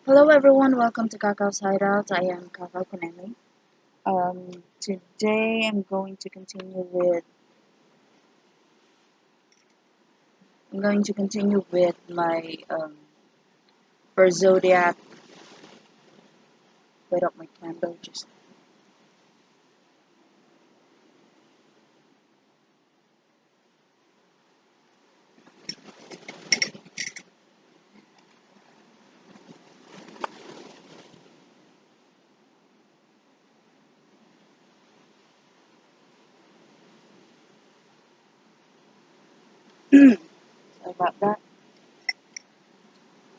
Hello everyone, welcome to KAKAU'S Hideout. I am KAKAU'S. Today I'm going to continue with my for Zodiac. Light up my candle just sorry about that.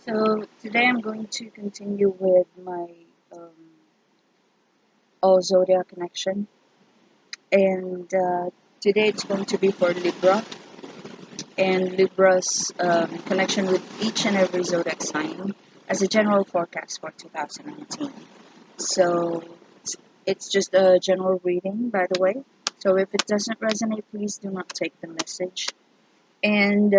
So today I'm going to continue with my um, all Zodiac connection, and today it's going to be for Libra and Libra's connection with each and every zodiac sign as a general forecast for 2019. So it's just a general reading, by the way. So if it doesn't resonate, please do not take the message. And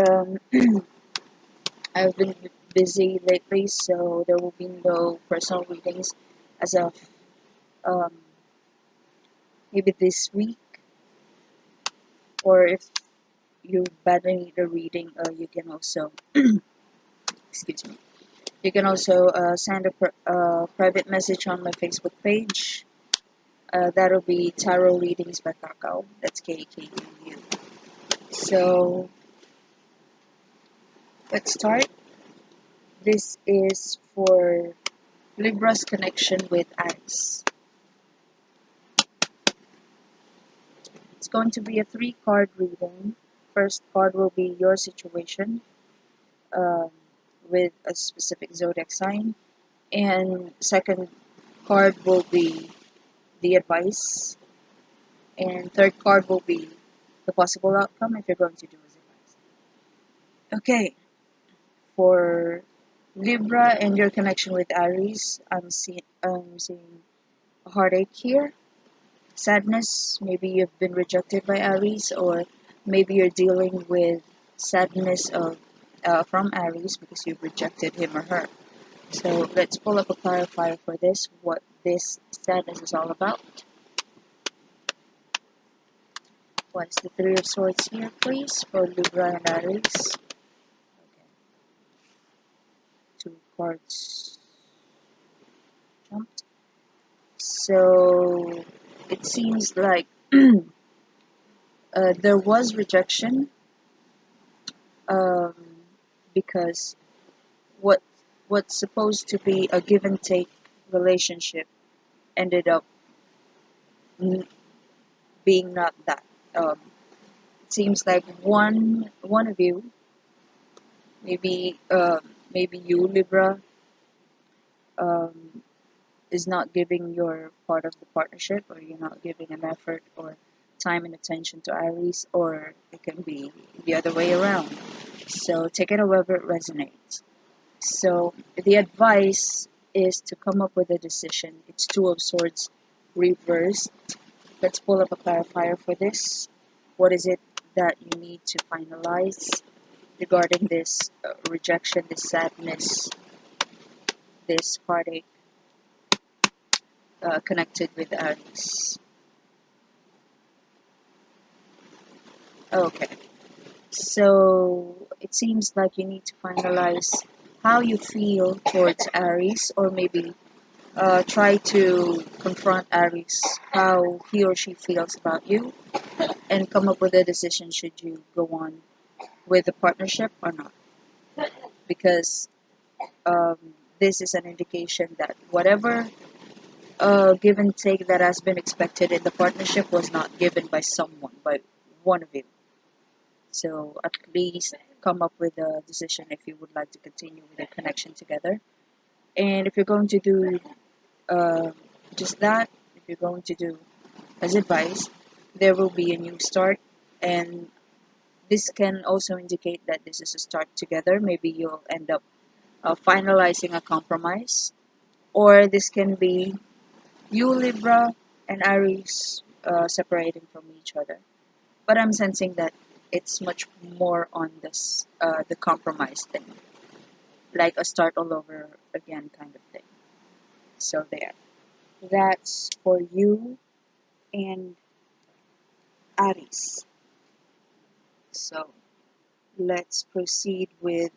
I've been busy lately, so there will be no personal readings as of um, maybe this week. Or if you badly need a reading, you can also, excuse me, you can also send a private message on my Facebook page. That'll be Tarot Readings by Kakao. That's KAKAU. So let's start. This is for Libra's connection with ARIES. It's going to be a 3-card reading. First card will be your situation um, with a specific zodiac sign, and second card will be the advice, and third card will be the possible outcome if you're going to do as advice. Okay, for Libra and your connection with Aries, I'm seeing a heartache here, sadness. Maybe you've been rejected by Aries, or maybe you're dealing with sadness of from Aries because you've rejected him or her. So let's pull up a clarifier for this, what this sadness is all about. What is the Three of Swords here, please, for Libra and Aries? Okay, 2 cards jumped. So it seems like there was rejection um, because what what's supposed to be a give and take relationship ended up being not that. Um, it seems like one of you, maybe maybe you Libra, um, is not giving your part of the partnership, or you're not giving an effort or time and attention to Aries, or it can be the other way around. So take it however it resonates. So the advice is to come up with a decision. It's Two of Swords reversed. Let's pull up a clarifier for this. What is it that you need to finalize regarding this rejection, this sadness, this heartache connected with Aries? Okay, so it seems like you need to finalize how you feel towards Aries, or maybe try to confront Aries how he or she feels about you, and come up with a decision should you go on with the partnership or not. Because um, this is an indication that whatever give and take that has been expected in the partnership was not given by someone, by one of you. So at least come up with a decision if you would like to continue with your connection together. And if you're going to do uh, just that, if you're going to do as advised, there will be a new start. And this can also indicate that this is a start together. Maybe you'll end up finalizing a compromise. Or this can be you, Libra, and Aries separating from each other. But I'm sensing that it's much more on this the compromise thing. like a start all over again kind of thing. So there. That's for you and Aries. So let's proceed with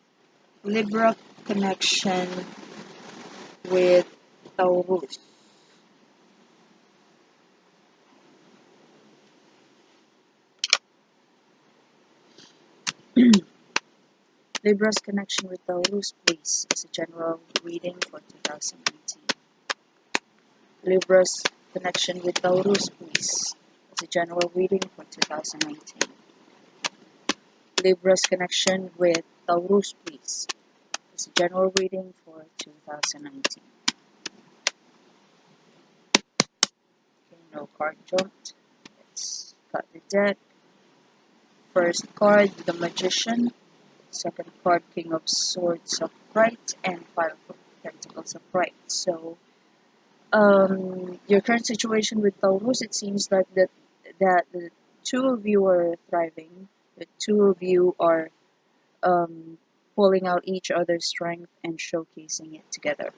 Libra connection with Taurus. Libra's connection with Taurus, please, is a general reading for 2019. Libra's connection with Taurus, please, is a general reading for 2019. Libra's connection with Taurus, please, is a general reading for 2019. Okay, no card jumped. Let's cut the deck. First card, the Magician. Second card, King of Swords upright, and Five of Pentacles upright. So, your current situation with Taurus, it seems like that the two of you are thriving. The two of you are pulling out each other's strength and showcasing it together.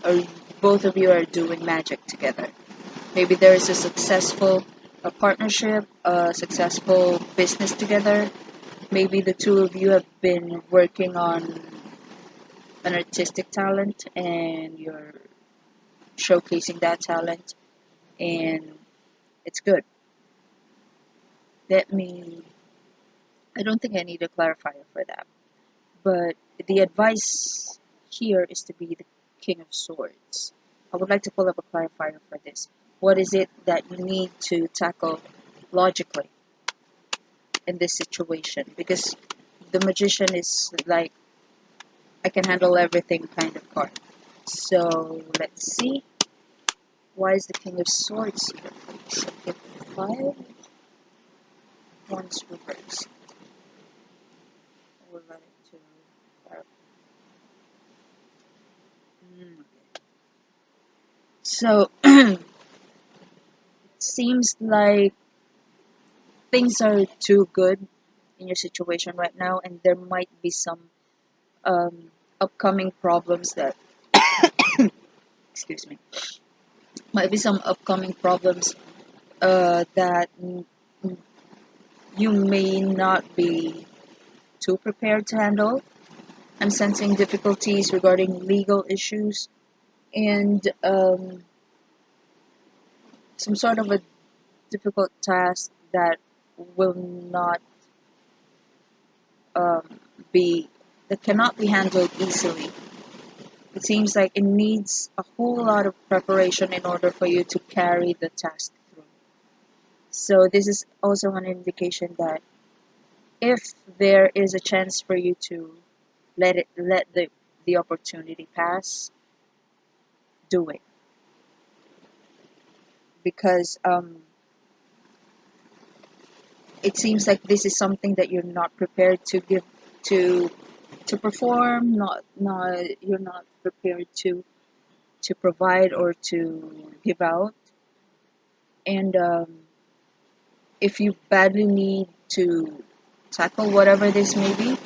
Or both of you are doing magic together. Maybe there is a successful partnership, a successful business together. Maybe the two of you have been working on an artistic talent and you're showcasing that talent, and it's good. I don't think I need a clarifier for that, but the advice here is to be the King of Swords. I would like to pull up a clarifier for this. What is it that you need to tackle logically in this situation? Because the Magician is like, I can handle everything kind of card. So let's see. Why is the King of Swords here? Please. Okay, 5. Once reversed. We'll let it to clarify. Okay. So it seems like things are too good in your situation right now, and there might be some upcoming problems that excuse me, might be some upcoming problems that you may not be too prepared to handle. I'm sensing difficulties regarding legal issues and some sort of a difficult task that will not um, be that cannot be handled easily. It seems like it needs a whole lot of preparation in order for you to carry the task through. So this is also an indication that if there is a chance for you to let the opportunity pass, do it, because it seems like this is something that you're not prepared to give to to perform. Not you're not prepared to provide or to give out, and if you badly need to tackle whatever this may be,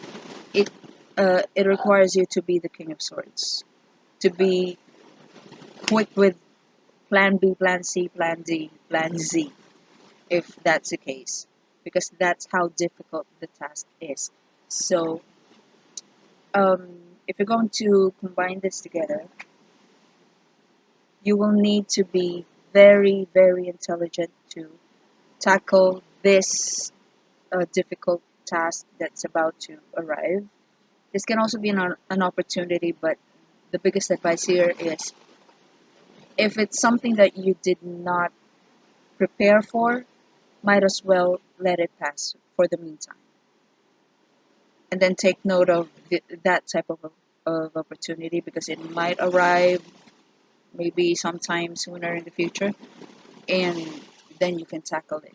it it requires you to be the King of Swords, to be quick with Plan B, Plan C, Plan D, Plan Z, if that's the case, because that's how difficult the task is. So, if you're going to combine this together, you will need to be very, very intelligent to tackle this difficult task that's about to arrive. This can also be an opportunity, but the biggest advice here is if it's something that you did not prepare for, might as well let it pass for the meantime. And then take note of that type of opportunity, because it might arrive maybe sometime sooner in the future, and then you can tackle it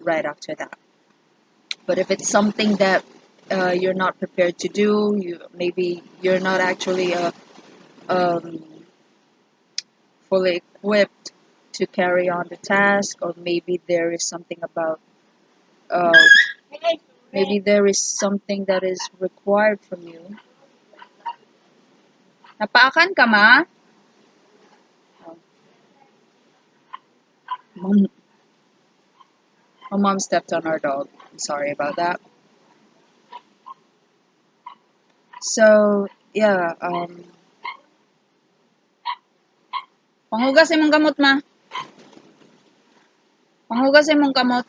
right after that. But if it's something that you're not prepared to do, maybe you're not actually um, fully equipped to carry on the task, or maybe there is something about uh, maybe there is something that is required from you Napaakan ka, ma? Oh, mom, my mom stepped on our dog. I'm sorry about that. So, yeah, panghugas imong gamot, ma. Panghugas imong kamot.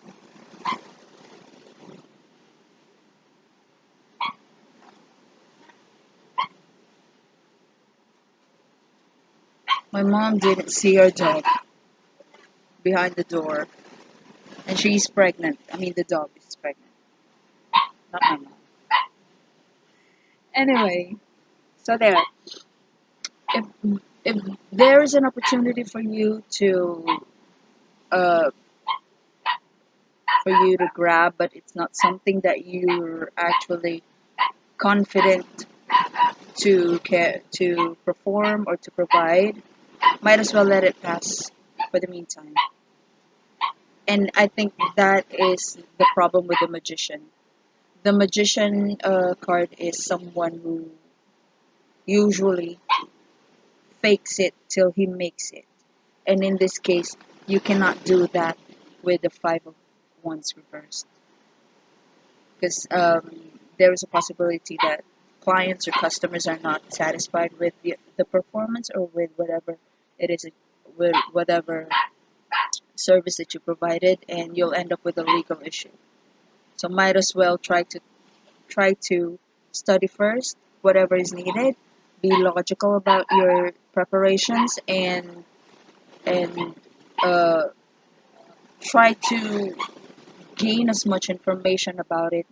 My mom didn't see our dog behind the door, and she's pregnant. I mean, the dog is pregnant, not my mom. Anyway, so there. If if there is an opportunity uh for you to grab, but it's not something that you're actually confident to perform or to provide, might as well let it pass for the meantime. And I think that is the problem with the magician. The magician card is someone who usually fakes it till he makes it. And in this case, you cannot do that with the Five of Wands reversed. Because there is a possibility that clients or customers are not satisfied with the performance or with whatever it is, with whatever service that you provided, and you'll end up with a legal issue. So might as well try to study first whatever is needed, be logical about your preparations, and uh, try to gain as much information about it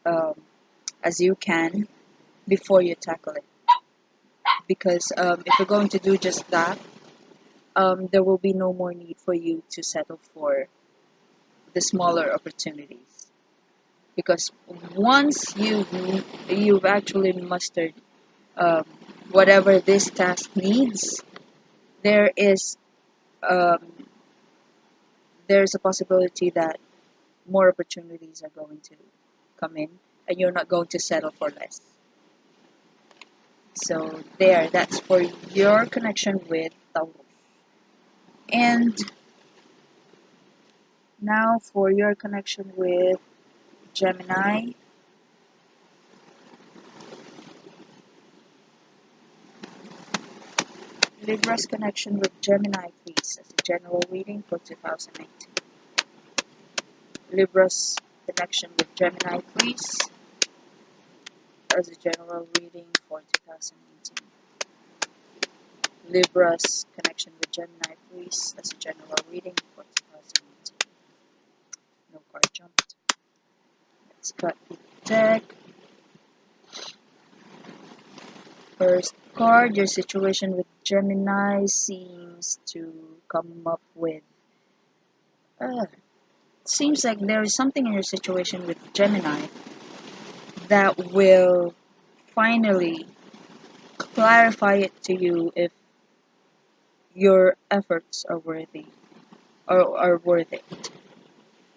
um, as you can before you tackle it. Because if you're going to do just that, there will be no more need for you to settle for the smaller opportunities. Because once you've actually mastered um, whatever this task needs, there is um, there's a possibility that more opportunities are going to come in, and you're not going to settle for less. So there, that's for your connection with Taurus. And now for your connection with Gemini, Libra's connection with Gemini, please, as a general reading for 2019. Libra's connection with Gemini, please, as a general reading for 2018. Libra's connection with Gemini, please, as a general reading for 2018. No card jumped. Let's cut the deck. First card, your situation with Gemini seems to come up with. Seems like there is something in your situation with Gemini that will finally clarify it to you if your efforts are worthy or are worth it.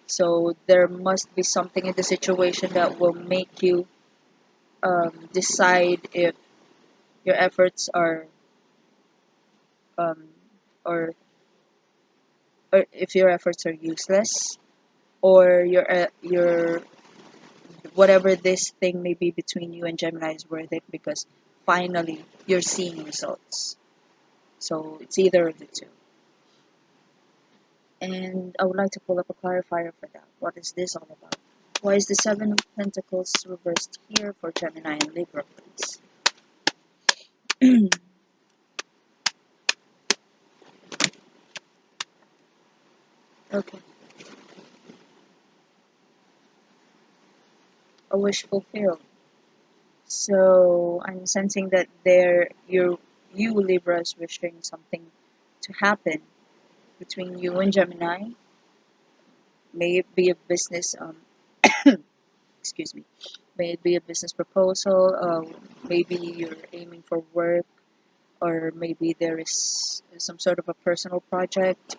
So there must be something in the situation that will make you decide if your efforts are um, or or if your efforts are useless, or your whatever this thing may be between you and Gemini is worth it, because finally you're seeing results. So it's either of the two. And I would like to pull up a clarifier for that. What is this all about? Why is the Seven of Pentacles reversed here for Gemini and Libra, please? Okay. A wish fulfilled. So I'm sensing that you Libra is wishing something to happen between you and Gemini. May it be a business excuse me. May it be a business proposal. Maybe you're aiming for work, or maybe there is some sort of a personal project,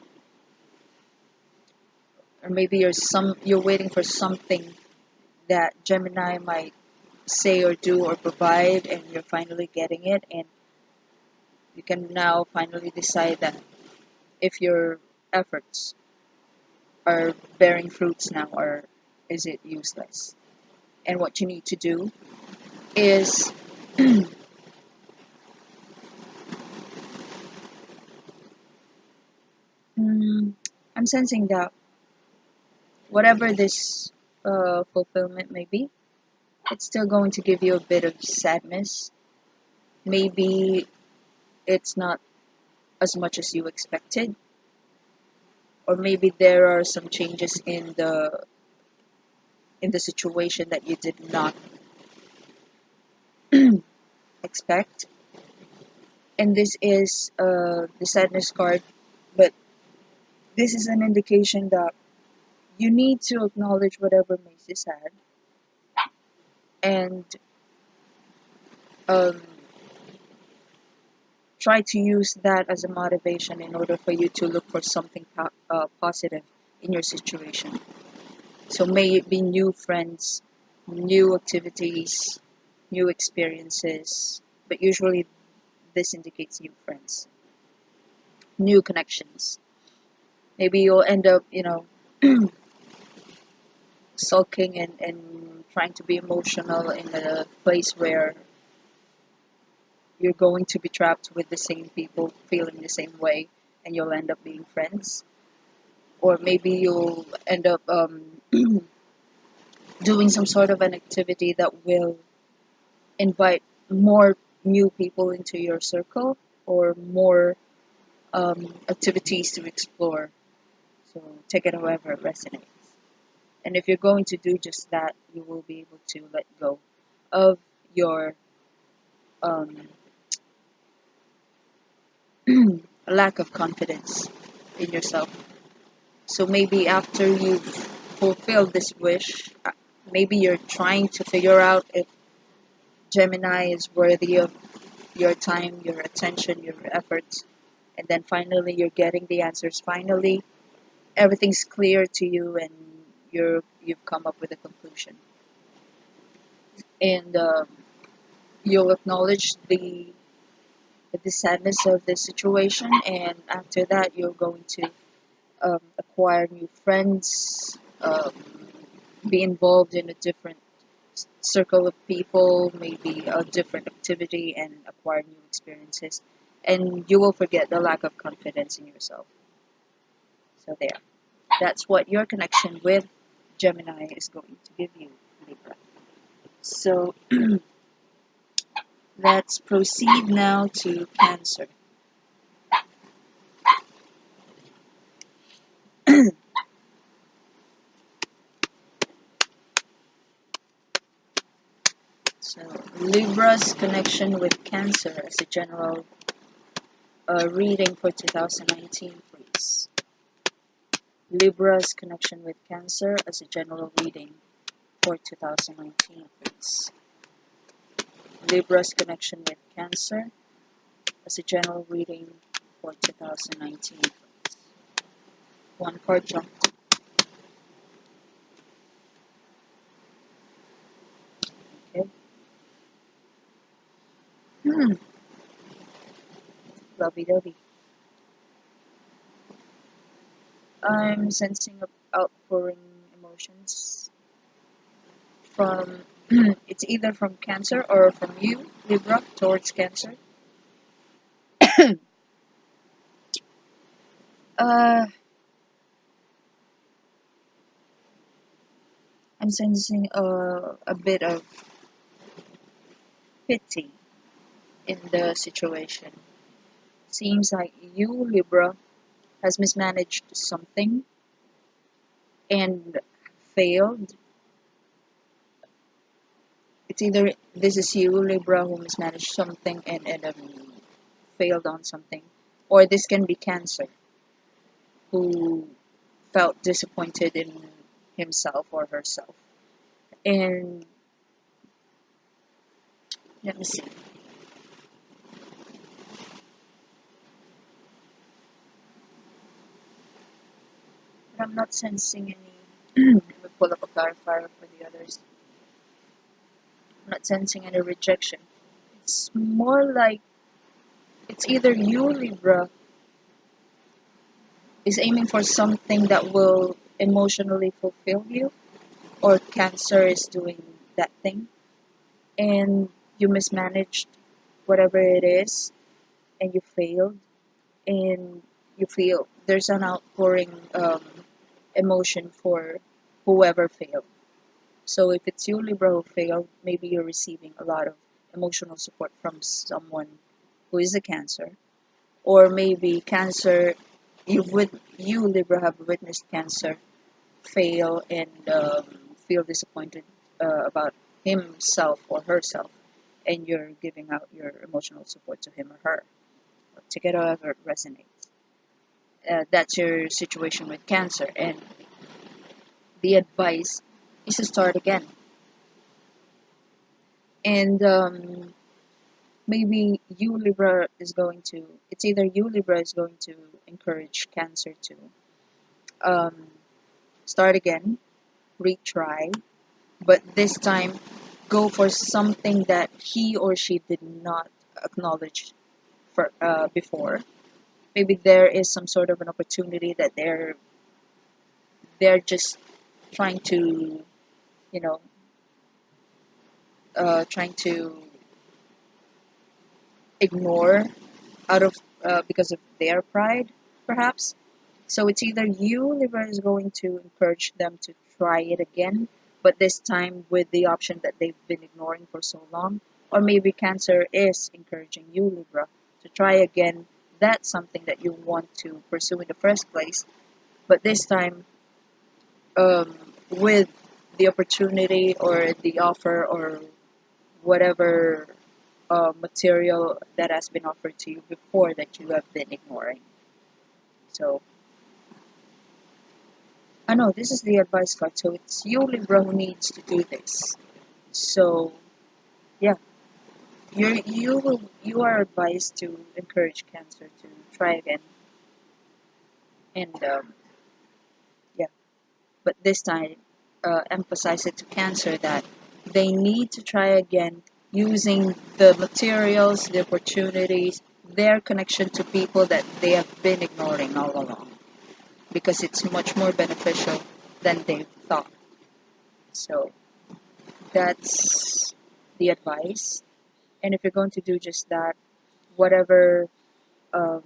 or maybe you're waiting for something that Gemini might say or do or provide, and you're finally getting it. And You can now finally decide that if your efforts are bearing fruits now, or is it useless. And what you need to do is I'm sensing that whatever this fulfillment may be, it's still going to give you a bit of sadness. Maybe it's not as much as you expected, or maybe there are some changes in the situation that you did not expect. And this is the sadness card, but this is an indication that you need to acknowledge whatever makes you sad, and um, try to use that as a motivation in order for you to look for something positive in your situation. So may it be new friends, new activities, new experiences, but usually this indicates new friends, new connections. Maybe you'll end up, sulking and trying to be emotional in a place where you're going to be trapped with the same people feeling the same way, and you'll end up being friends. Or maybe you'll end up doing some sort of an activity that will invite more new people into your circle, or more activities to explore. So take it however it resonates. And if you're going to do just that, you will be able to let go of your um, lack of confidence in yourself. So maybe after you've fulfilled this wish, maybe you're trying to figure out if Gemini is worthy of your time, your attention, your efforts, and then finally you're getting the answers. Finally, everything's clear to you, and you've come up with a conclusion, and you'll acknowledge the sadness of the situation, and after that, you're going to acquire new friends, be involved in a different circle of people, maybe a different activity, and acquire new experiences. And you will forget the lack of confidence in yourself. So there. That's what your connection with Gemini is going to give you, Libra. So let's proceed now to Cancer. So Libra's connection with Cancer as a general reading for 2019, please. Libra's connection with Cancer as a general reading for 2019, please. Libra's connection with Cancer as a general reading for 2019, please. One card jump. Okay. Lovey-dovey. I'm sensing outpouring emotions from it's either from Cancer or from you, Libra, towards Cancer. uh, I'm sensing a bit of pity in the situation. Seems like you, Libra, has mismanaged something and failed. It's either this is you, Libra, who mismanaged something and failed on something, or this can be Cancer, who felt disappointed in himself or herself. And let me see. But I'm not sensing any. Let me pull up a clarifier for the others. I'm not sensing any rejection. It's more like it's either you, Libra, is aiming for something that will emotionally fulfill you, or Cancer is doing that thing and you mismanaged whatever it is and you failed, and you feel there's an outpouring emotion for whoever failed. So if it's you, Libra, who failed, maybe you're receiving a lot of emotional support from someone who is a Cancer, or maybe Cancer, you Libra have witnessed Cancer fail and feel disappointed about himself or herself, and you're giving out your emotional support to him or her, to get however it resonates. That's your situation with Cancer, and the advice is to start again. And maybe you Libra is going to, it's either you Libra is going to encourage Cancer to um, start again, retry, but this time go for something that he or she did not acknowledge for before. Maybe there is some sort of an opportunity that they're just trying to, you know, trying to ignore out of because of their pride, perhaps. So it's either you, Libra, is going to encourage them to try it again, but this time with the option that they've been ignoring for so long, or maybe Cancer is encouraging you, Libra, to try again. That's something that you want to pursue in the first place, but this time with the opportunity or the offer or whatever material that has been offered to you before that you have been ignoring. So, I know this is the advice card, so it's you, Libra, who needs to do this. So, yeah, you are advised to encourage Cancer to try again, and yeah, but this time emphasize it to Cancer that they need to try again using the materials, the opportunities, their connection to people that they have been ignoring all along, because it's much more beneficial than they thought. So that's the advice. And if you're going to do just that, whatever um,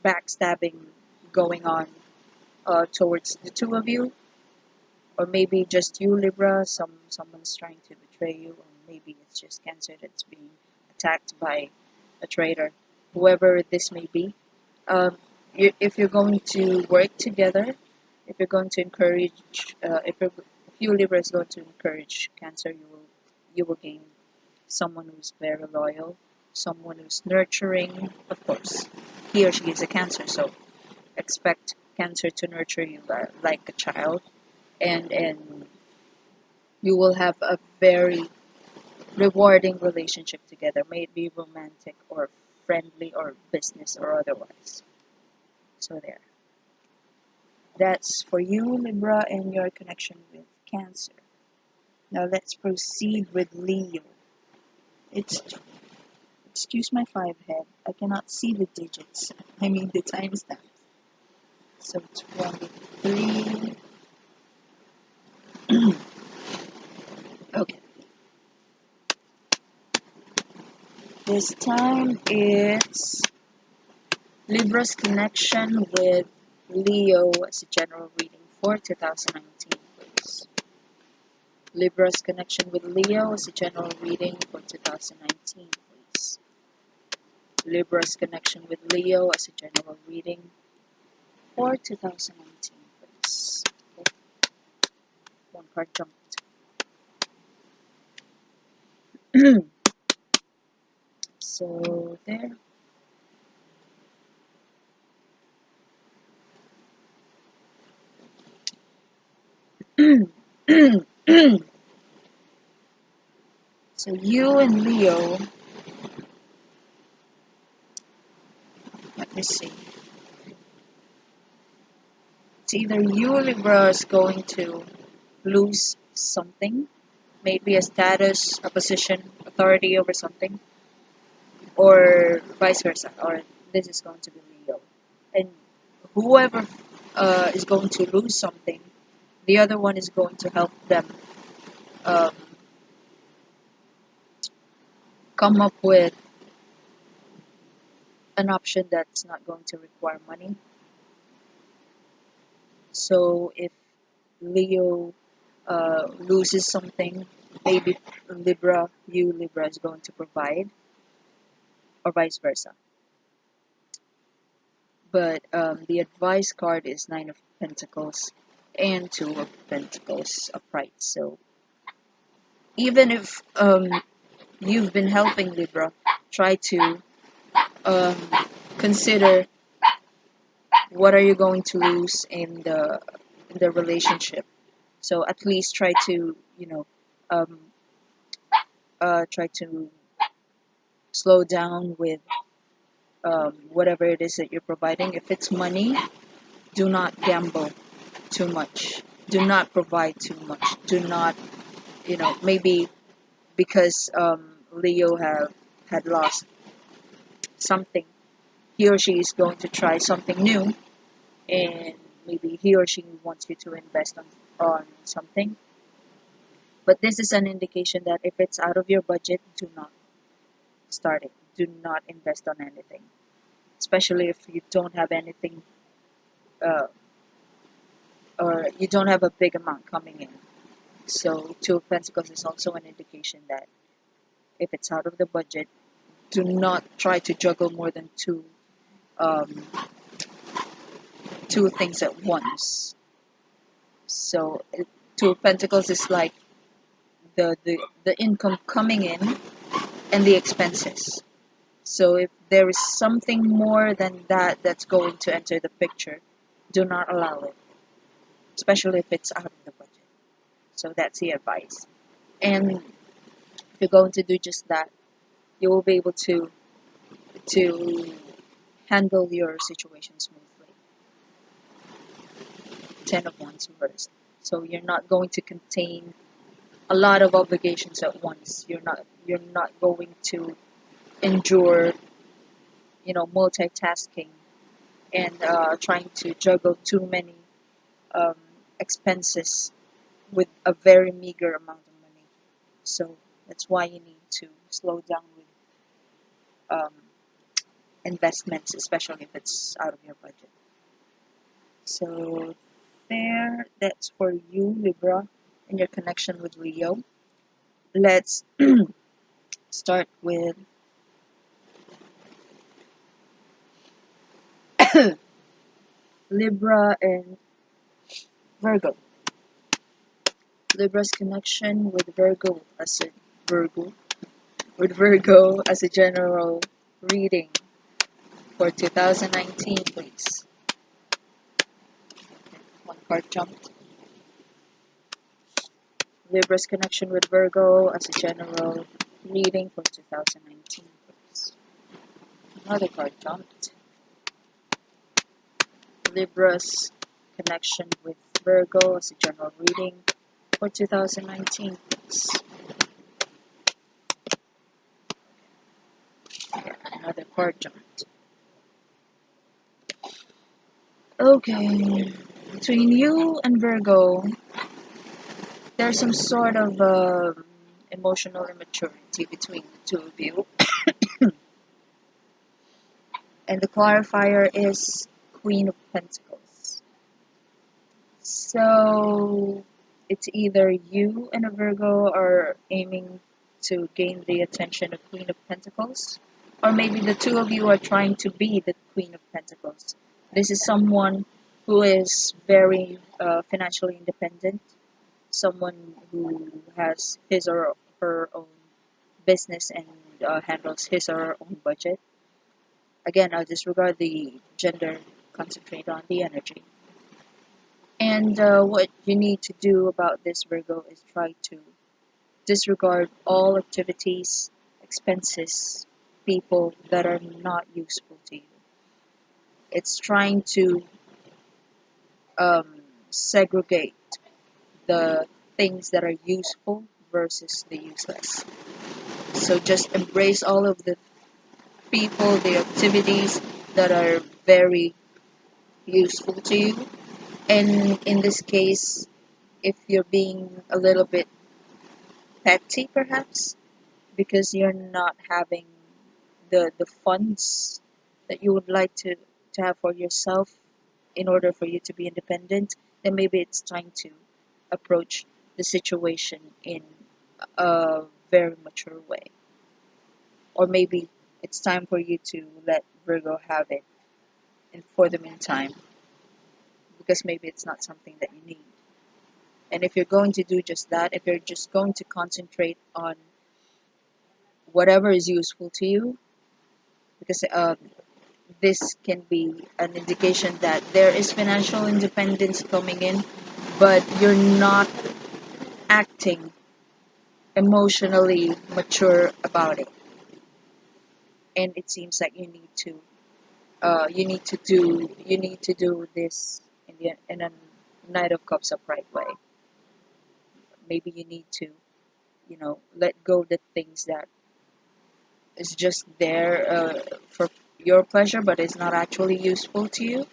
backstabbing going on towards the two of you, or maybe just you, Libra, someone's trying to betray you, or maybe it's just Cancer that's being attacked by a traitor, whoever this may be. Um, if you're going to work together, if you're going to encourage, if you Libra is going to encourage Cancer, you will gain someone who's very loyal, someone who's nurturing. Of course, he or she is a Cancer, so expect Cancer to nurture you like a child, and you will have a very rewarding relationship together, may it be romantic or friendly or business or otherwise. So there. That's for you, Libra, and your connection with Cancer. Now let's proceed with Leo. It's excuse my 5 head. I cannot see the digits. I mean the timestamp. So 23. Okay. This time it's Libra's connection with Leo as a general reading for 2019, please. Libra's connection with Leo as a general reading for 2019, please. Libra's connection with Leo as a general reading for 2019, please. Okay. One card jumped. So there. So you and Leo, let me see. It's either you, Libra, is going to lose something, maybe a status, a position, authority over something, or vice versa, or this is going to be Leo. And whoever is going to lose something, the other one is going to help them um, come up with an option that's not going to require money. So if Leo loses something, maybe Libra is going to provide, or vice versa. But the advice card is Nine of Pentacles and Two of Pentacles upright. So even if you've been helping Libra, try to um, consider what are you going to lose in the relationship. So at least try to um, try to slow down with whatever it is that you're providing. If it's money, do not gamble too much. Do not provide too much. Do not, maybe because Leo have had lost something, he or she is going to try something new, and maybe he or she wants you to invest on something. But this is an indication that if it's out of your budget, do not start it. Do not invest on anything, especially if you don't have anything uh, or you don't have a big amount coming in. So Two of Pentacles is also an indication that if it's out of the budget, do not try to juggle more than um, two things at once. So Two of Pentacles is like the income coming in and the expenses. So if there is something more than that that's going to enter the picture, do not allow it, especially if it's out of the budget. So that's the advice. And if you're going to do just that, you will be able to handle your situation smoothly. Ten of Wands reversed. So you're not going to contain a lot of obligations at once. You're not going to endure, multitasking and trying to juggle too many um, expenses with a very meager amount of money. So that's why you need to slow down with um, investments, especially if it's out of your budget. So that's for you, Libra, and your connection with Leo. Let's start with Libra and Virgo. Libra's connection Virgo with Virgo as a general reading for 2019, please. One card jumped. Libra's connection with Virgo as a general reading for 2019, please. Another card jumped. Libra's connection with Virgo as a general reading for 2019, please. Yeah, another card jumped. Okay, between you and Virgo, there's some sort of emotional immaturity between the two of you. And the clarifier is Queen of Pentacles. So it's either you and a Virgo are aiming to gain the attention of Queen of Pentacles, or maybe the two of you are trying to be the Queen of Pentacles. This is someone who is very financially independent, someone who has his or her own business and handles his or her own budget. Again, I'll disregard the gender, concentrate on the energy. And what you need to do about this, Virgo, is try to disregard all activities, expenses, people that are not useful to you. It's trying to um, segregate the things that are useful versus the useless. So just embrace all of the people, the activities that are very useful to you. And in this case, if you're being a little bit petty, perhaps, because you're not having the funds that you would like to have for yourself in order for you to be independent, then maybe it's time to approach the situation in a very mature way. Or maybe it's time for you to let Virgo have it and for the meantime, because maybe it's not something that you need. And if you're going to do just that, if you're just going to concentrate on whatever is useful to you, because this can be an indication that there is financial independence coming in, but you're not acting emotionally mature about it. And it seems like you need to do this in a Knight of Cups upright way. Maybe you need to, let go the things that is just there for your pleasure, but is not actually useful to you.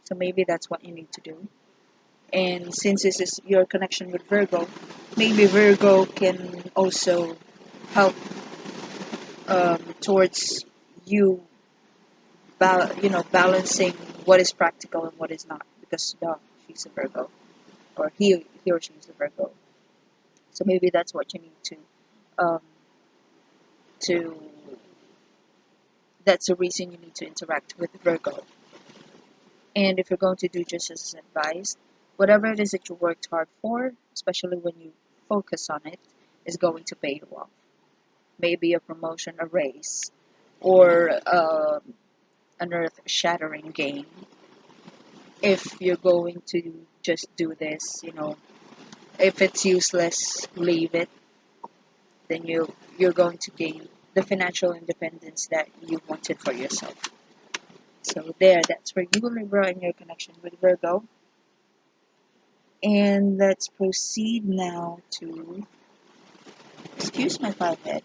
So maybe that's what you need to do. And since this is your connection with Virgo, maybe Virgo can also help towards you, balancing what is practical and what is not, because she's a Virgo, or he or she is a Virgo. So maybe that's what you need um, to. That's the reason you need to interact with Virgo. And if you're going to do just as advised, whatever it is that you worked hard for, especially when you focus on it, is going to pay you off. Maybe a promotion, a raise, or an earth-shattering gain. If you're going to just do this, if it's useless, leave it. Then you're going to gain the financial independence that you wanted for yourself. So that's for you, Libra, and your connection with Virgo. And let's proceed now to, excuse my forehead.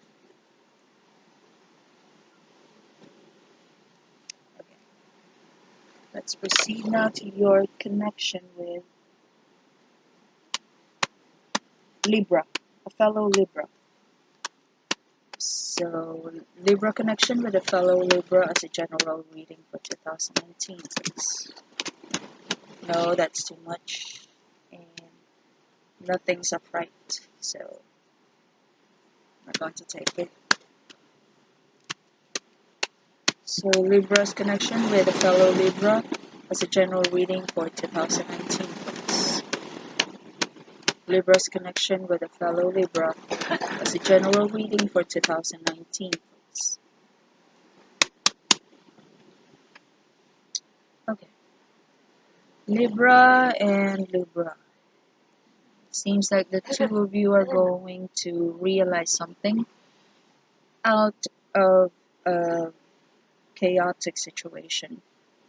Okay. Let's proceed now to your connection with Libra, a fellow Libra. So, Libra connection with a fellow Libra as a general reading for 2019, please. No, that's too much. And nothing's upright, so I'm not going to take it. So, Libra's connection with a fellow Libra as a general reading for 2019, please. Libra's connection with a fellow Libra as a general reading for 2019, please. Okay. Libra and Libra. Seems like the two of you are going to realize something out of a chaotic situation.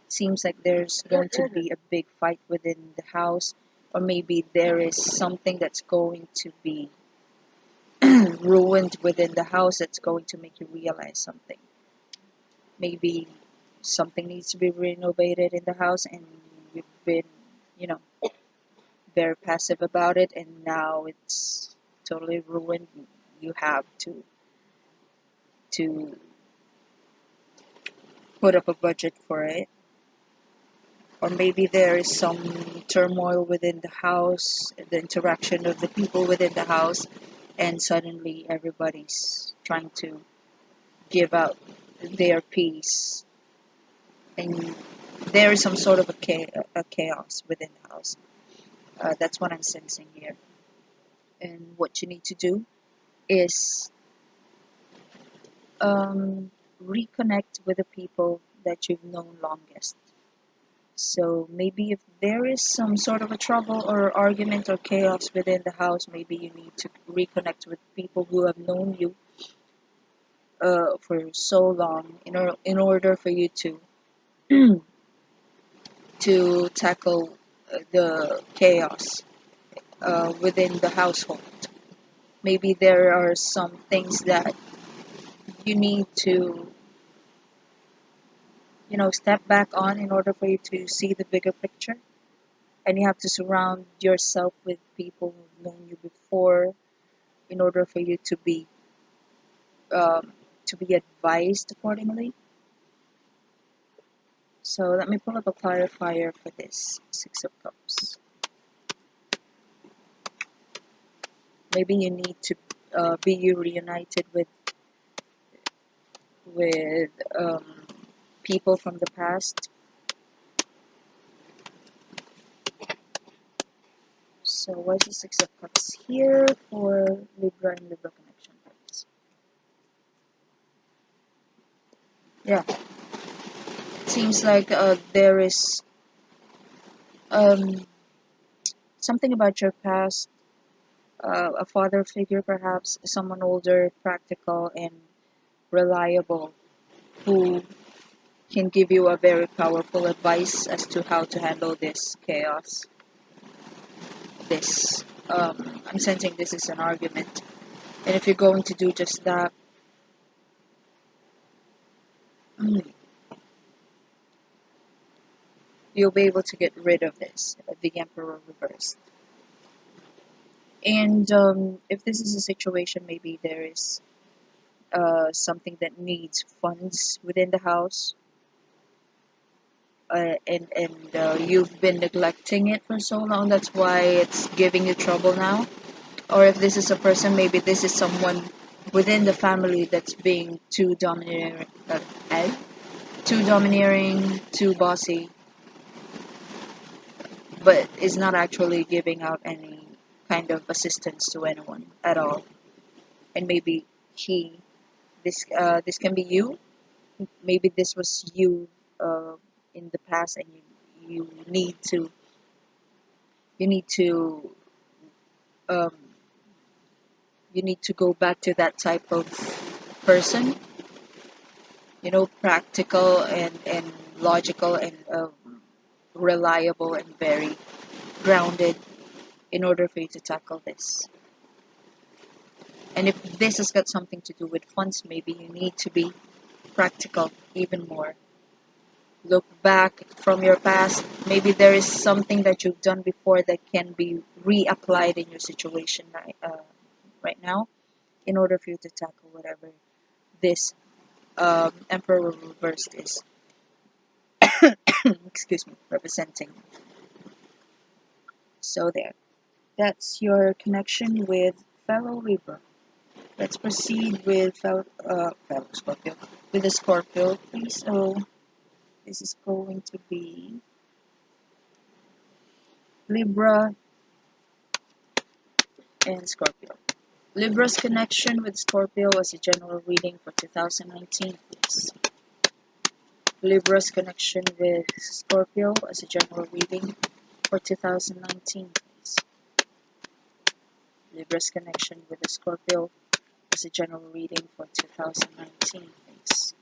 Seems like there's going to be a big fight within the house, or maybe there is something that's going to be ruined within the house that's going to make you realize something. Maybe something needs to be renovated in the house and you've been, you know, very passive about it, and now it's totally ruined. You have to put up a budget for it. Or maybe there is some turmoil within the house, the interaction of the people within the house, and suddenly everybody's trying to give out their piece, and there is some sort of a chaos within the house. That's what I'm sensing here. And what you need to do is reconnect with the people that you've known longest. So maybe if there is some sort of a trouble or argument or chaos within the house, maybe you need to reconnect with people who have known you for so long in order for you to to tackle the chaos within the household. Maybe there are some things that you need to step back on in order for you to see the bigger picture. And you have to surround yourself with people who've known you before in order for you um, to be advised accordingly. So let me pull up a clarifier for this Six of Cups. Maybe you need to be reunited with people from the past. So why is the Six of Cups here for Libra and Libra connection, please? Yeah, it seems like there is um, something about your past, a father figure perhaps, someone older, practical, and reliable, who can give you a very powerful advice as to how to handle this chaos. I'm sensing this is an argument. And if you're going to do just that, you'll be able to get rid of this, the Emperor reversed. And if this is a situation, maybe there is something that needs funds within the house, and you've been neglecting it for so long, that's why it's giving you trouble now. Or if this is a person, maybe this is someone within the family that's being too domineering, too bossy, but is not actually giving out any kind of assistance to anyone at all. And maybe he, this can be you. Maybe this was you uh, in the past, and you need to you need to um, you need to go back to that type of person, practical and logical and reliable and very grounded in order for you to tackle this. And if this has got something to do with funds, maybe you need to be practical even more. Look back from your past. Maybe there is something that you've done before that can be reapplied in your situation right now in order for you to tackle whatever this Emperor reversed is. Excuse me, representing. So there. That's your connection with fellow Libra. Let's proceed with fellow Scorpio. With the Scorpio, please. So this is going to be Libra and Scorpio. Libra's connection with Scorpio as a general reading for 2019, please. Libra's connection with Scorpio as a general reading for 2019, please. Libra's connection with the Scorpio as a general reading for 2019, please.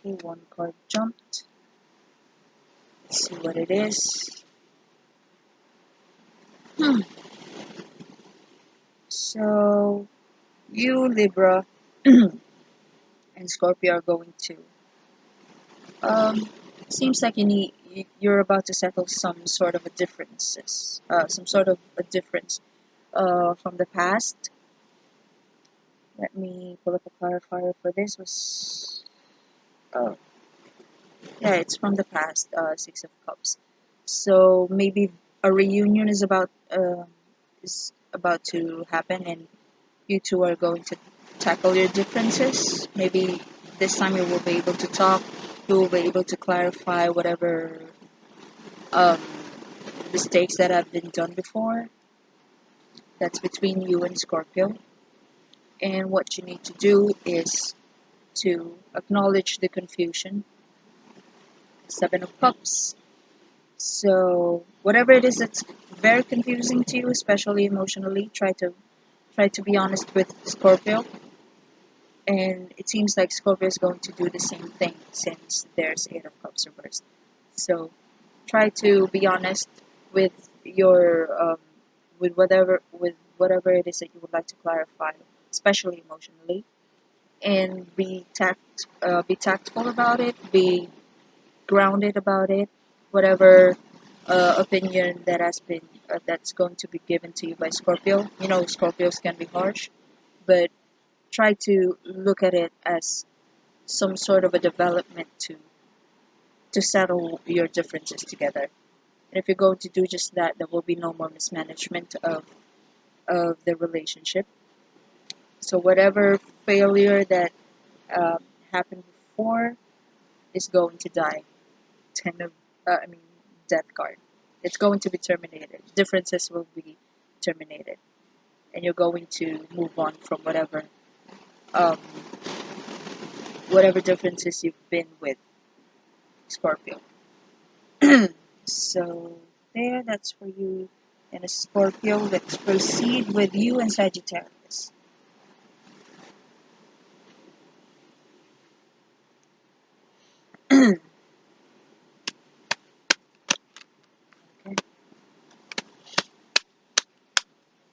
Okay, one card jumped. Let's see what it is. So, you, Libra, and Scorpio are going to. Seems like you're about to settle some sort of a differences, some sort of a difference from the past. Let me pull up a clarifier for this. Oh, yeah, it's from the past. Six of Cups. So maybe a reunion is about to happen, and you two are going to tackle your differences. Maybe this time you will be able to talk. You will be able to clarify whatever um, mistakes that have been done before. That's between you and Scorpio. And what you need to do is to acknowledge the confusion. Seven of Cups. So whatever it is that's very confusing to you, especially emotionally, try to be honest with Scorpio. And it seems like Scorpio is going to do the same thing since there's Eight of Cups reversed. So try to be honest with your with whatever it is that you would like to clarify, especially emotionally. and be tactful about it, be grounded about it. Whatever opinion that has been that's going to be given to you by Scorpio. You know, Scorpios can be harsh, but try to look at it as some sort of a development to settle your differences together. And if you're going to do just that, there will be no more mismanagement of the relationship. So whatever failure that um, happened before is going to die. Ten of, I mean, death card. It's going to be terminated. Differences will be terminated, and you're going to move on from um, whatever differences you've been with Scorpio. So there, that's for you and a Scorpio. Let's proceed with you and Sagittarius. Okay.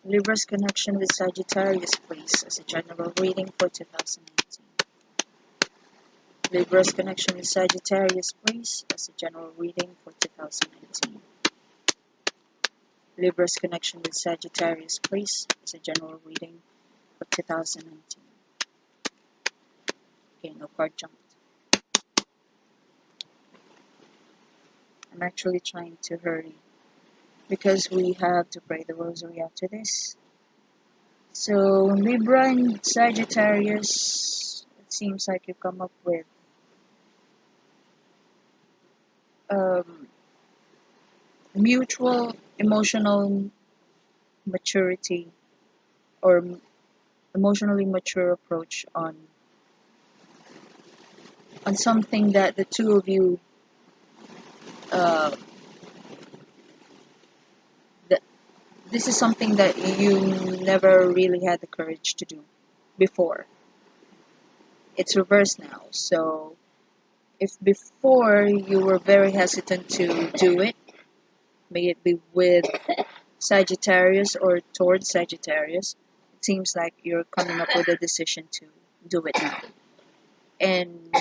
Libra's connection with Sagittarius, please, as a general reading for 2018. Libra's connection with Sagittarius, please, as a general reading for 2019. Libra's connection with Sagittarius, please, as a general reading for 2019. Okay, no card jumped. I'm actually trying to hurry because we have to pray the rosary after this. So, Libra and Sagittarius, it seems like you come up with um, mutual emotional maturity or emotionally mature approach on something that the two of you uh, that this is something that you never really had the courage to do before. It's reversed now. So if before you were very hesitant to do it, may it be with Sagittarius or towards Sagittarius, it seems like you're coming up with a decision to do it now. And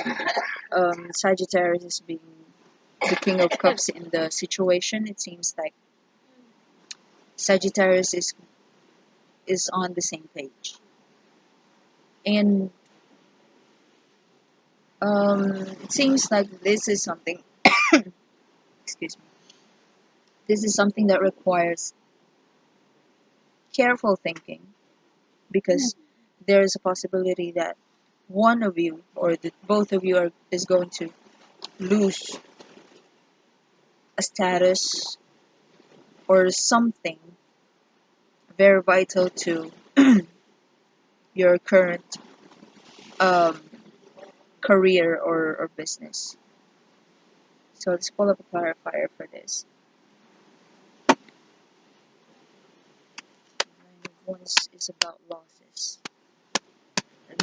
Sagittarius is being the King of Cups in the situation. It seems like Sagittarius is on the same page. And it seems like this is something, excuse me, this is something that requires careful thinking because there is a possibility that one of you or both of you is going to lose a status or something very vital to your current um, career or business. So let's pull up a clarifier for this. Nine of Wands is about losses.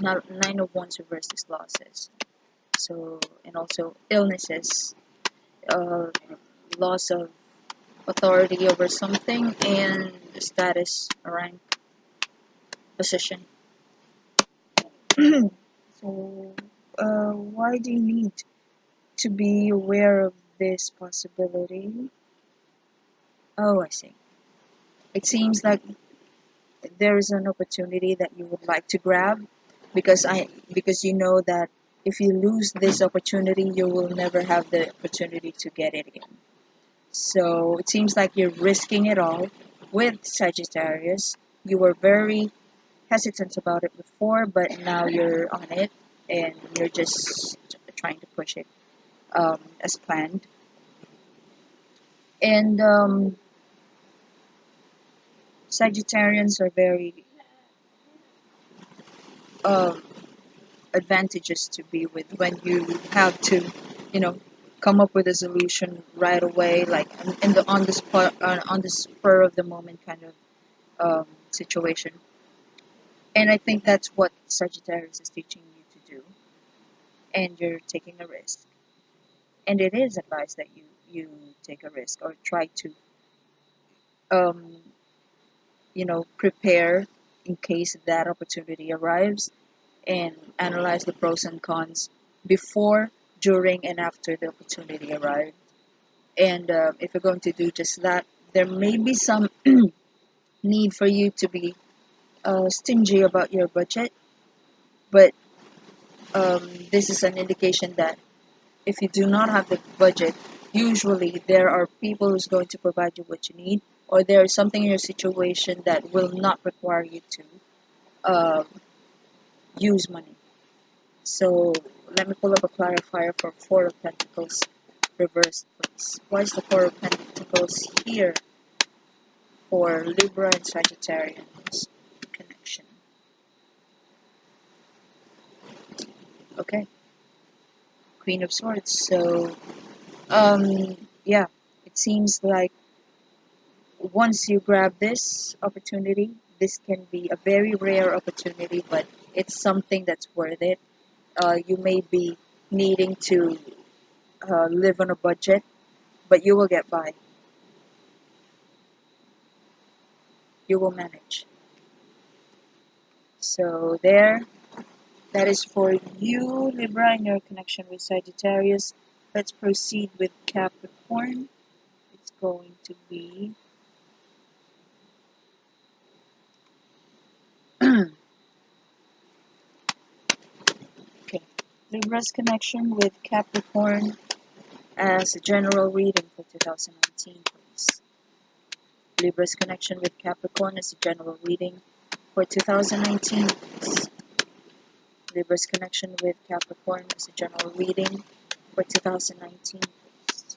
Nine of Wands reversed is losses. So, and also illnesses, uh, loss of authority over something, and status, rank, position. So, why do you need to be aware of this possibility? Oh, I see. It seems like there is an opportunity that you would like to grab because you know that if you lose this opportunity, you will never have the opportunity to get it again. So it seems like you're risking it all with Sagittarius. You were very hesitant about it before, but now you're on it and you're just trying to push it as planned. And Sagittarians are very um, advantageous to be with when you have to, you know, come up with a solution right away, like in the on the spur of the moment kind of situation. And I think that's what Sagittarius is teaching you to do, and you're taking a risk. And it is advised that you take a risk or try to um, prepare in case that opportunity arrives and analyze the pros and cons before, during, and after the opportunity arrives. And if you're going to do just that, there may be some need for you to be stingy about your budget, but this is an indication that if you do not have the budget, usually there are people who's going to provide you what you need, or there is something in your situation that will not require you to uh, use money. So let me pull up a clarifier for Four of Pentacles reversed, please. Why is the Four of Pentacles here for Libra and Sagittarius connection? Okay, Queen of Swords. So, yeah, it seems like once you grab this opportunity, this can be a very rare opportunity, but it's something that's worth it. You may be needing to live on a budget, but you will get by. You will manage. So there, that is for you, Libra, and your connection with Sagittarius. Let's proceed with Capricorn. It's going to be okay. Libra's connection with Capricorn as a general reading for 2019, please. Libra's connection with Capricorn as a general reading for 2019, please. Libra's connection with Capricorn as a general reading for 2019, please.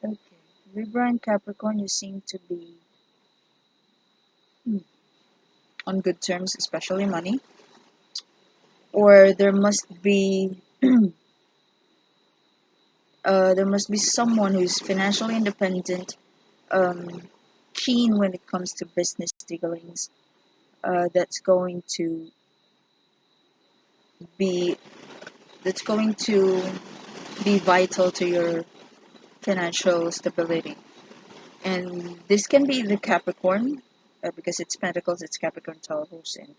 Okay, Libra and Capricorn, you seem to be on good terms, especially money, or there must be someone who's financially independent, um, keen when it comes to business dealings. That's going to be that's going to be vital to your financial stability. And this can be the Capricorn, because it's Pentacles, it's Capricorn, Taurus, and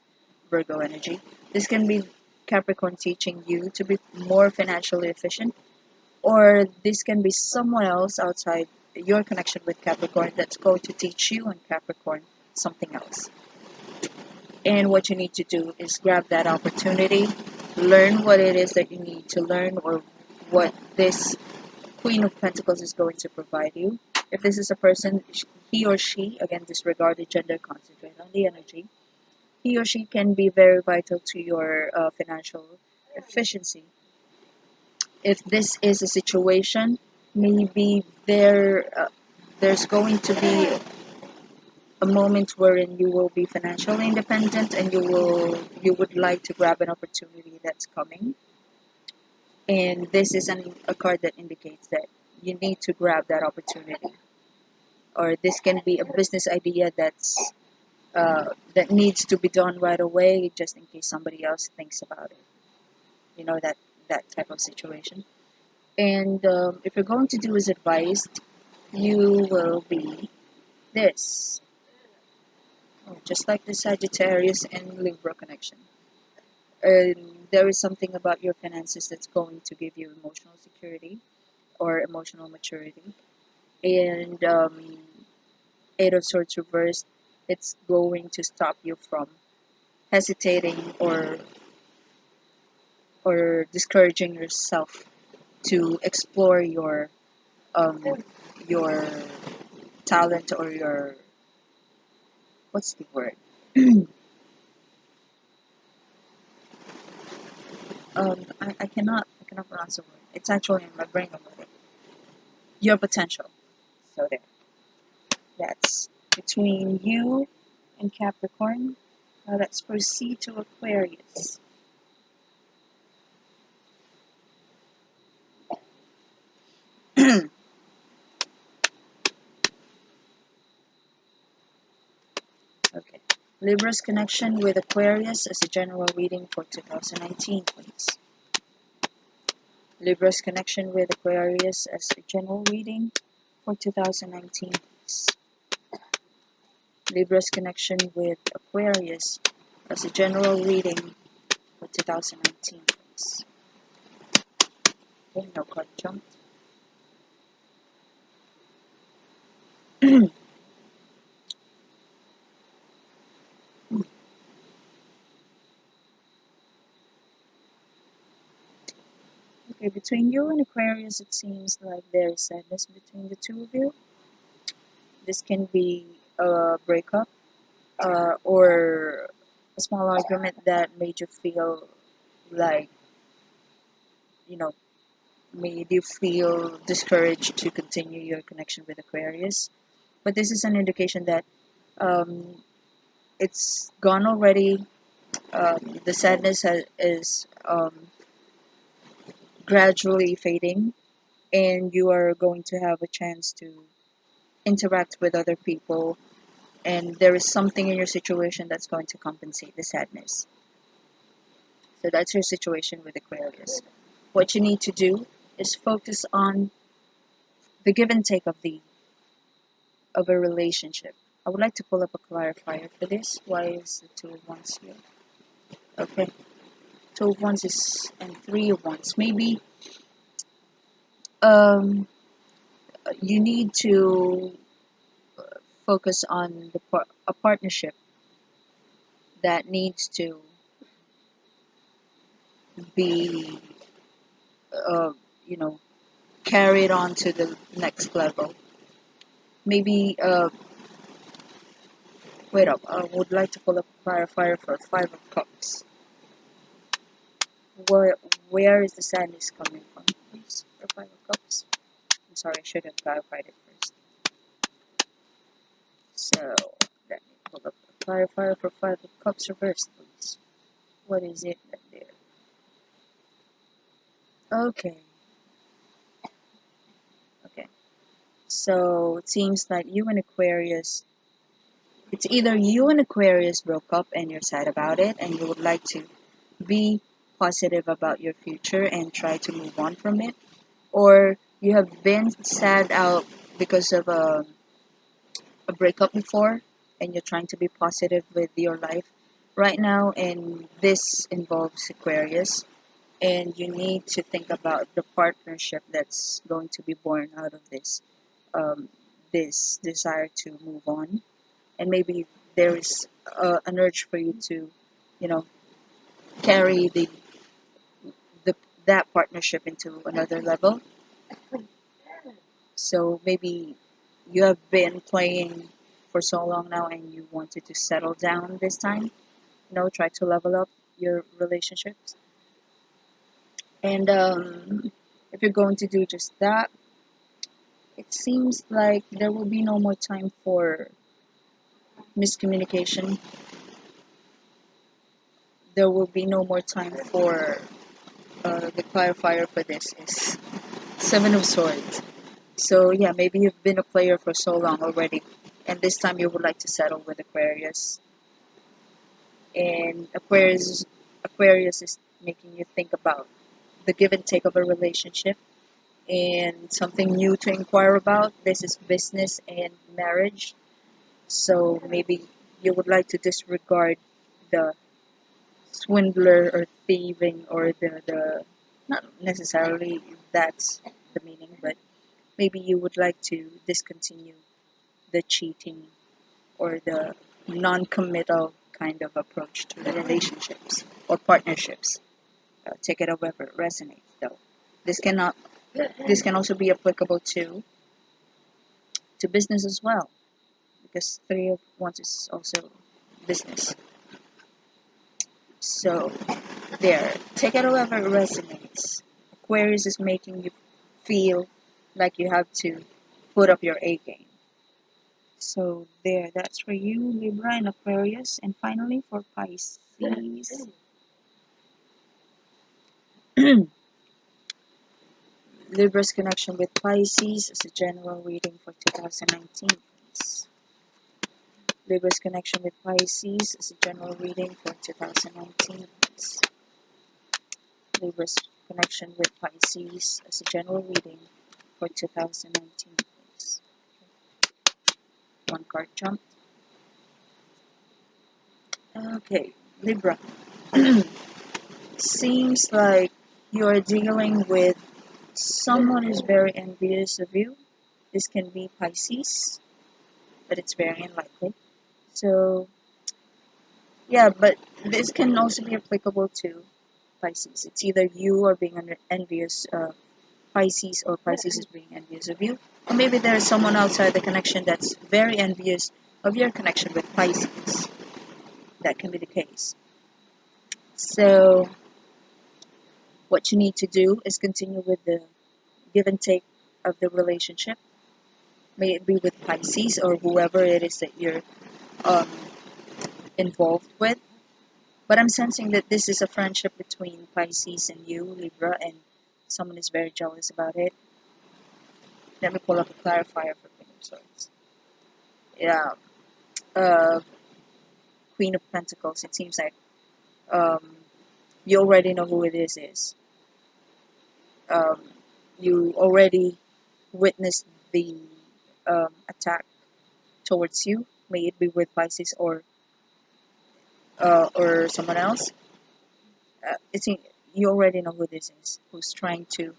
Virgo energy. This can be Capricorn teaching you to be more financially efficient, or this can be someone else outside your connection with Capricorn that's going to teach you and Capricorn something else. And what you need to do is grab that opportunity, learn what it is that you need to learn, or what this Queen of Pentacles is going to provide you. If this is a person, he or she, again, disregard the gender, concentrate on the energy, he or she can be very vital to your financial efficiency. If this is a situation, maybe there's going to be a moment wherein you will be financially independent and you would like to grab an opportunity that's coming. And this is a card that indicates that you need to grab that opportunity. Or this can be a business idea that needs to be done right away, just in case somebody else thinks about it. You know, that type of situation. And if you're going to do as advised, you will be this. Oh, just like the Sagittarius and Libra connection. There is something about your finances that's going to give you emotional security or emotional maturity. And Eight of Swords reversed, it's going to stop you from hesitating or discouraging yourself to explore um, your talent, or your, what's the word? I cannot pronounce the word. It's actually in my brain already. Your potential. So there. That's between you and Capricorn. Now let's proceed to Aquarius. Okay. Libra's connection with Aquarius as a general reading for 2019, please. Libra's connection with Aquarius as a general reading for 2019. Libra's connection with Aquarius as a general reading for 2019. Okay, no card jumped. Okay, between you and Aquarius, it seems like there is sadness between the two of you. This can be a breakup or a small argument that made you feel like, you know, made you feel discouraged to continue your connection with Aquarius. But this is an indication that um, it's gone already. The sadness is gradually fading, and you are going to have a chance to interact with other people, and there is something in your situation that's going to compensate the sadness. So that's your situation with Aquarius. What you need to do is focus on the give and take of a relationship. I would like to pull up a clarifier for this. Why is the Two of Wands here? Okay, Two of Wands is and Three of Wands. Maybe um, you need to focus on a partnership that needs to be, uh, you know, carried on to the next level. Maybe, wait up, I would like to pull up a clarifier for Five of Cups. Where, where is the sadness coming from, please, for Five of Cups? I'm sorry, I should have clarified it first. So, let me pull up a clarifier for Five of Cups reversed, please. What is it that there? Okay, okay. So, it seems like you and Aquarius, it's either you and Aquarius broke up and you're sad about it and you would like to be positive about your future and try to move on from it, or you have been sad out because of a breakup before and you're trying to be positive with your life right now, and this involves Aquarius, and you need to think about the partnership that's going to be born out of um, this desire to move on, and maybe there is an urge for you to, you know, carry the that partnership into another level. So maybe you have been playing for so long now and you wanted to settle down this time, try to level up your relationships. And if you're going to do just that, it seems like there will be no more time for miscommunication. There will be no more time for the clarifier for this is Seven of Swords. So yeah, maybe you've been a player for so long already, and this time you would like to settle with Aquarius. And Aquarius is making you think about the give and take of a relationship and something new to inquire about. This is business and marriage. So maybe you would like to disregard the swindler or thieving or the not necessarily that's the meaning, but maybe you would like to discontinue the cheating or the non-committal kind of approach to the relationships or partnerships. Take it however it resonates, though. This cannot. This can also be applicable to business as well, because Three of Wands is also business. So there, take it however it resonates. Aquarius is making you feel like you have to put up your A game. So there, that's for you, Libra and Aquarius. And finally for Pisces. Libra's connection with Pisces is a general reading for 2019. Please. Libra's connection with Pisces is a general reading for 2019. Please. Libra's connection with Pisces as a general reading for 2019, please. One card jump. Okay, Libra. Seems like you're dealing with someone who's very envious of you. This can be Pisces, but it's very unlikely. So, yeah, but this can also be applicable to Pisces. It's either you are being envious of Pisces or Pisces is being envious of you. Or maybe there's someone outside the connection that's very envious of your connection with Pisces. That can be the case. So, what you need to do is continue with the give and take of the relationship. May it be with Pisces or whoever it is that you're um, involved with. But I'm sensing that this is a friendship between Pisces and you, Libra, and someone is very jealous about it. Let me pull up a clarifier for Queen of Swords. Yeah, uh, Queen of Pentacles. It seems like um, you already know who it is. Um, you already witnessed the attack towards you. May it be with Pisces or someone else. It's you already know who this is, who's trying to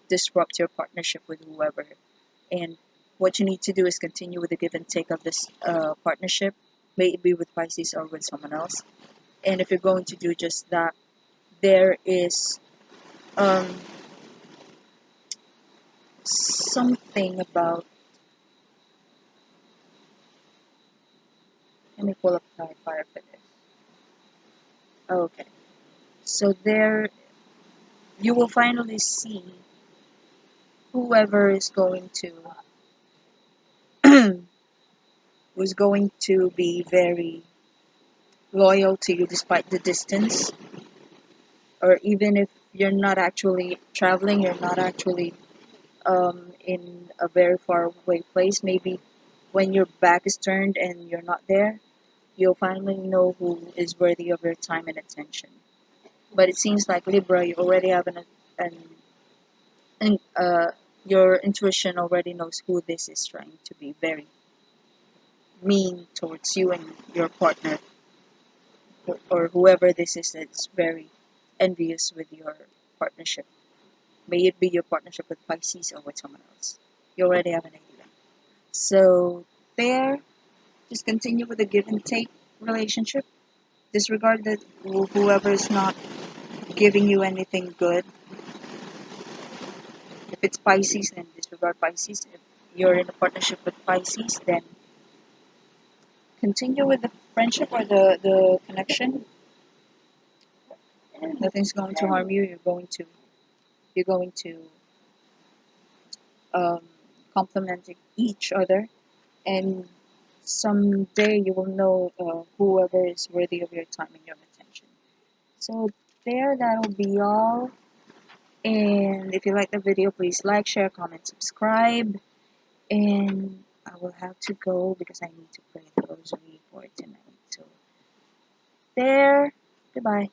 disrupt your partnership with whoever. And what you need to do is continue with the give and take of this partnership, may it be with Pisces or with someone else. And if you're going to do just that, there is um, something about. Let me pull up a clarifier for this. Okay, so there you will finally see whoever is going to who's going to be very loyal to you despite the distance, or even if you're not actually traveling, you're not actually in a very far away place. Maybe when your back is turned and you're not there, you'll finally know who is worthy of your time and attention. But it seems like Libra, you already have an your intuition already knows who this is trying to be very mean towards you and your partner, or whoever this is that's very envious with your partnership. May it be your partnership with Pisces or with someone else. You already have an idea. So there, just continue with the give and take relationship. Disregard that whoever is not giving you anything good. If it's Pisces, then disregard Pisces. If you're in a partnership with Pisces, then continue with the friendship or the connection. Nothing's going to harm you. You're going to um, complement each other, and someday you will know whoever is worthy of your time and your attention. So there, that'll be all. And if you like the video, please like, share, comment, subscribe. And I will have to go because I need to pray the rosary for tonight. So there, goodbye.